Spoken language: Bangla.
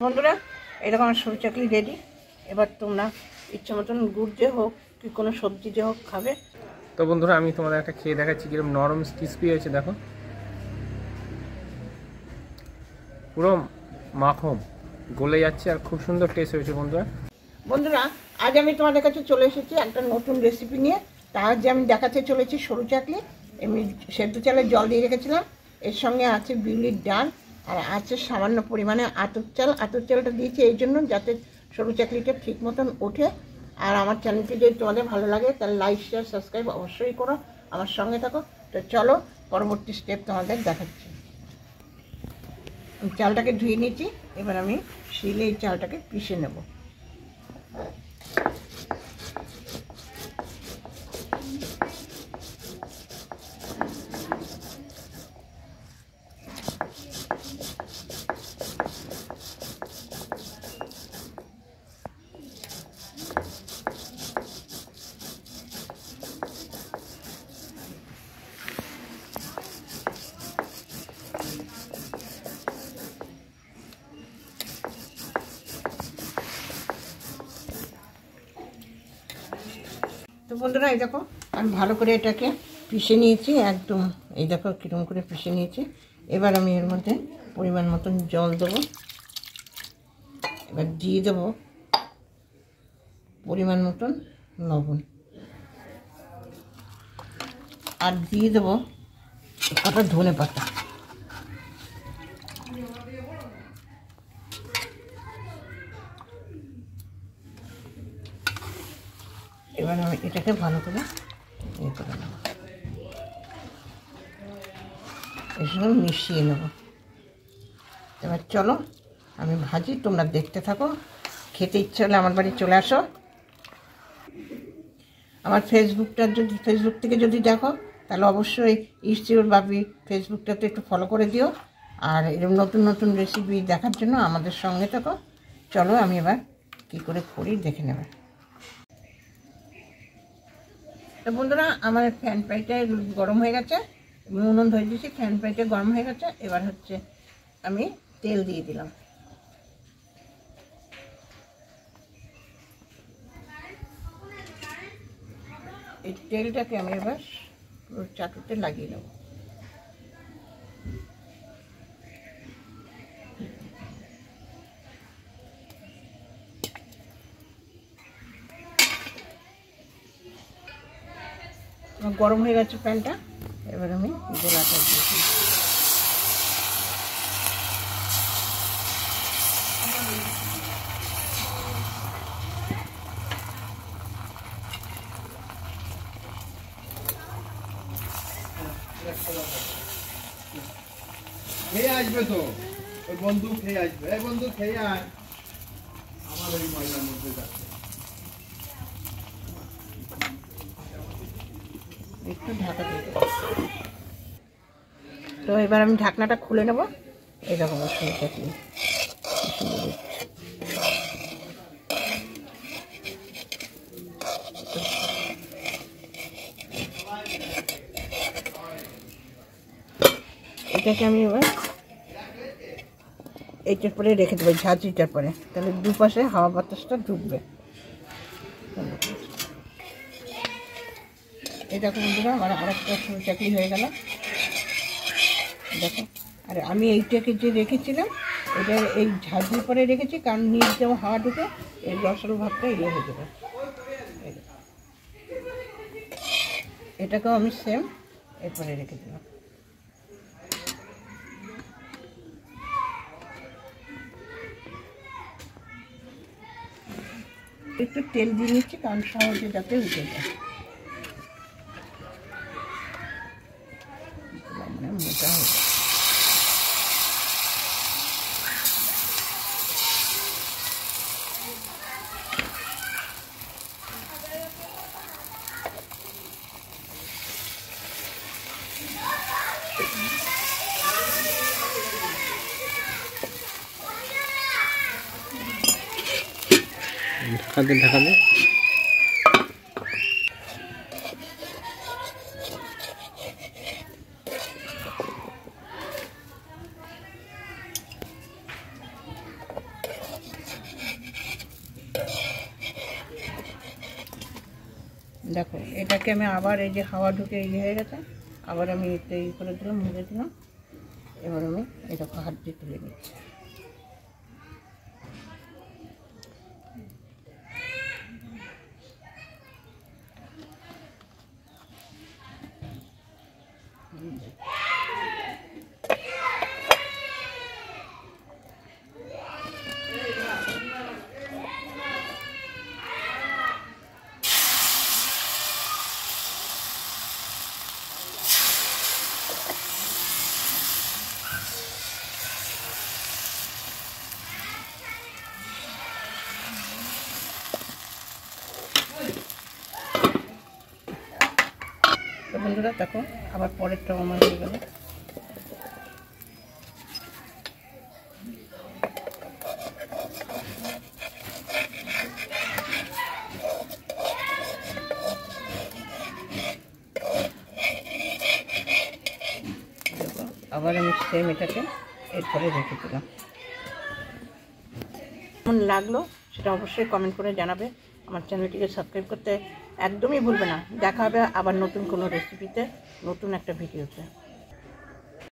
বন্ধুরা, এরকম আমার সরু চাকলি রেডি। এবার তোমরা ইচ্ছা মতন গুড় দিয়ে হোক কি কোনো সবজি দিয়ে হোক খাবে। তো বন্ধুরা, আমি তোমাদের একটা খেয়ে দেখাচ্ছি কিরকম নরম ক্রিসপি হয়েছে। দেখো, পুরো মাখন গলে যাচ্ছে আর খুব সুন্দর টেস্ট হয়েছে বন্ধুরা, আজ আমি তোমাদের কাছে চলে এসেছি একটা নতুন রেসিপি নিয়ে। তার যে আমি দেখাতে চলেছি সরু চাকলি। এমনি সেদ্ধ চালের জল দিয়ে রেখেছিলাম, এর সঙ্গে আছে বিউলির ডাল আর আছে সামান্য পরিমাণে আতপ চাল। আতপ চালটা দিয়েছি এই জন্য যাতে সরু চাকলিটা ঠিক মতন ওঠে। আর আমার চ্যানেলটি যদি তোমাদের ভালো লাগে তাহলে লাইক শেয়ার সাবস্ক্রাইব অবশ্যই করো, আমার সঙ্গে থাকো। তো চলো পরবর্তী স্টেপ তোমাদের দেখাচ্ছি। চালটাকে ধুয়ে নিয়েছি, এবার আমি শিলে এই চালটাকে পিষে নেব। তো বন্ধুরা, এই দেখো আমি ভালো করে এটাকে পিষে নিয়েছি একদম। এই দেখো কীরকম করে পিষে নিয়েছি। এবার আমি এর মধ্যে পরিমাণ মতন জল দেবো। এবার দিয়ে দেবো পরিমাণ মতন লবণ, আর দিয়ে দেবো কটা ধনে পাতা। এবার আমি এটাকে ভালো করে ইয়ে করে নেব, এর সঙ্গে মিশিয়ে নেব। এবার চলো আমি ভাজি, তোমরা দেখতে থাকো। খেতে ইচ্ছে হলে আমার বাড়ি চলে আসো। আমার ফেসবুক থেকে যদি দেখো তাহলে অবশ্যই ইস্টিওর বাপি ফেসবুকটাতে একটু ফলো করে দিও। আর এরকম নতুন নতুন রেসিপি দেখার জন্য আমাদের সঙ্গে থাকো। চলো আমি এবার কী করে করি দেখে নেবে। তো বন্ধুরা, আমার ফ্যান ফ্রাইটা গরম হয়ে গেছে, উনুন ধরে দিয়েছি, ফ্যান ফ্রাইটা গরম হয়ে গেছে। এবার হচ্ছে আমি তেল দিয়ে দিলাম। এই তেলটাকে আমি এবার চাটুতে লাগিয়ে নেব। গরম হয়ে গেছে প্যানটা, এবার আমি গোলাটা দিয়েছি। খেয়ে আসবে তো, ওই বন্ধু খেয়ে আসবে। এই বন্ধু খেয়ে আয়, আমার ওই ময়লার মধ্যে যাচ্ছে। একটু ঢাকা দিয়ে দেবো। তো এবার আমি ঢাকনাটা খুলে নেব। এরকম সরু চাকলি এটাকে আমি এবার এইটার পরে রেখে দেবো, ঝাঁঝরিটার পরে, তাহলে দুপাশে হাওয়া বাতাসটা ঢুকবে। এটা বন্ধুরা আমার আরেকটা সরু চাকলি হয়ে গেল, দেখো। আর আমি এইটাকে যে রেখেছিলাম এটা এই ঝাঁঝরির পরে রেখেছি, কারণ নিচ যেমন হাওয়া ঢুকে এই রসালো ভাবটা ইয়ে হয়ে যাবে। এটাকেও আমি সেম এরপরে রেখে দিলাম। একটু তেল দিয়ে নিচ্ছি কারণ সহজে যাতে উঠে যায়, মানে মোটা হয়ে যায়। ঢাকা দে। দেখো এটাকে আমি আবার এই যে হাওয়া ঢুকে ইয়ে হয়ে গেছে, আবার আমি এটা ই করে দিলাম, মুড়ে দিলাম। এবার আমি এটাকে হাত দিয়ে তুলে নিচ্ছি। তো বন্ধুরা দেখো আবার পরেরটাও আমার হয়ে গেল। আবার আমি সেম এটাকে এরপরে রেখে দিলাম। কেমন লাগলো সেটা অবশ্যই কমেন্ট করে জানাবে। আমার চ্যানেলটিকে সাবস্ক্রাইব করতে একদমই ভুলবে না। দেখা হবে আবার নতুন কোনো রেসিপিতে, নতুন একটা ভিডিওতে।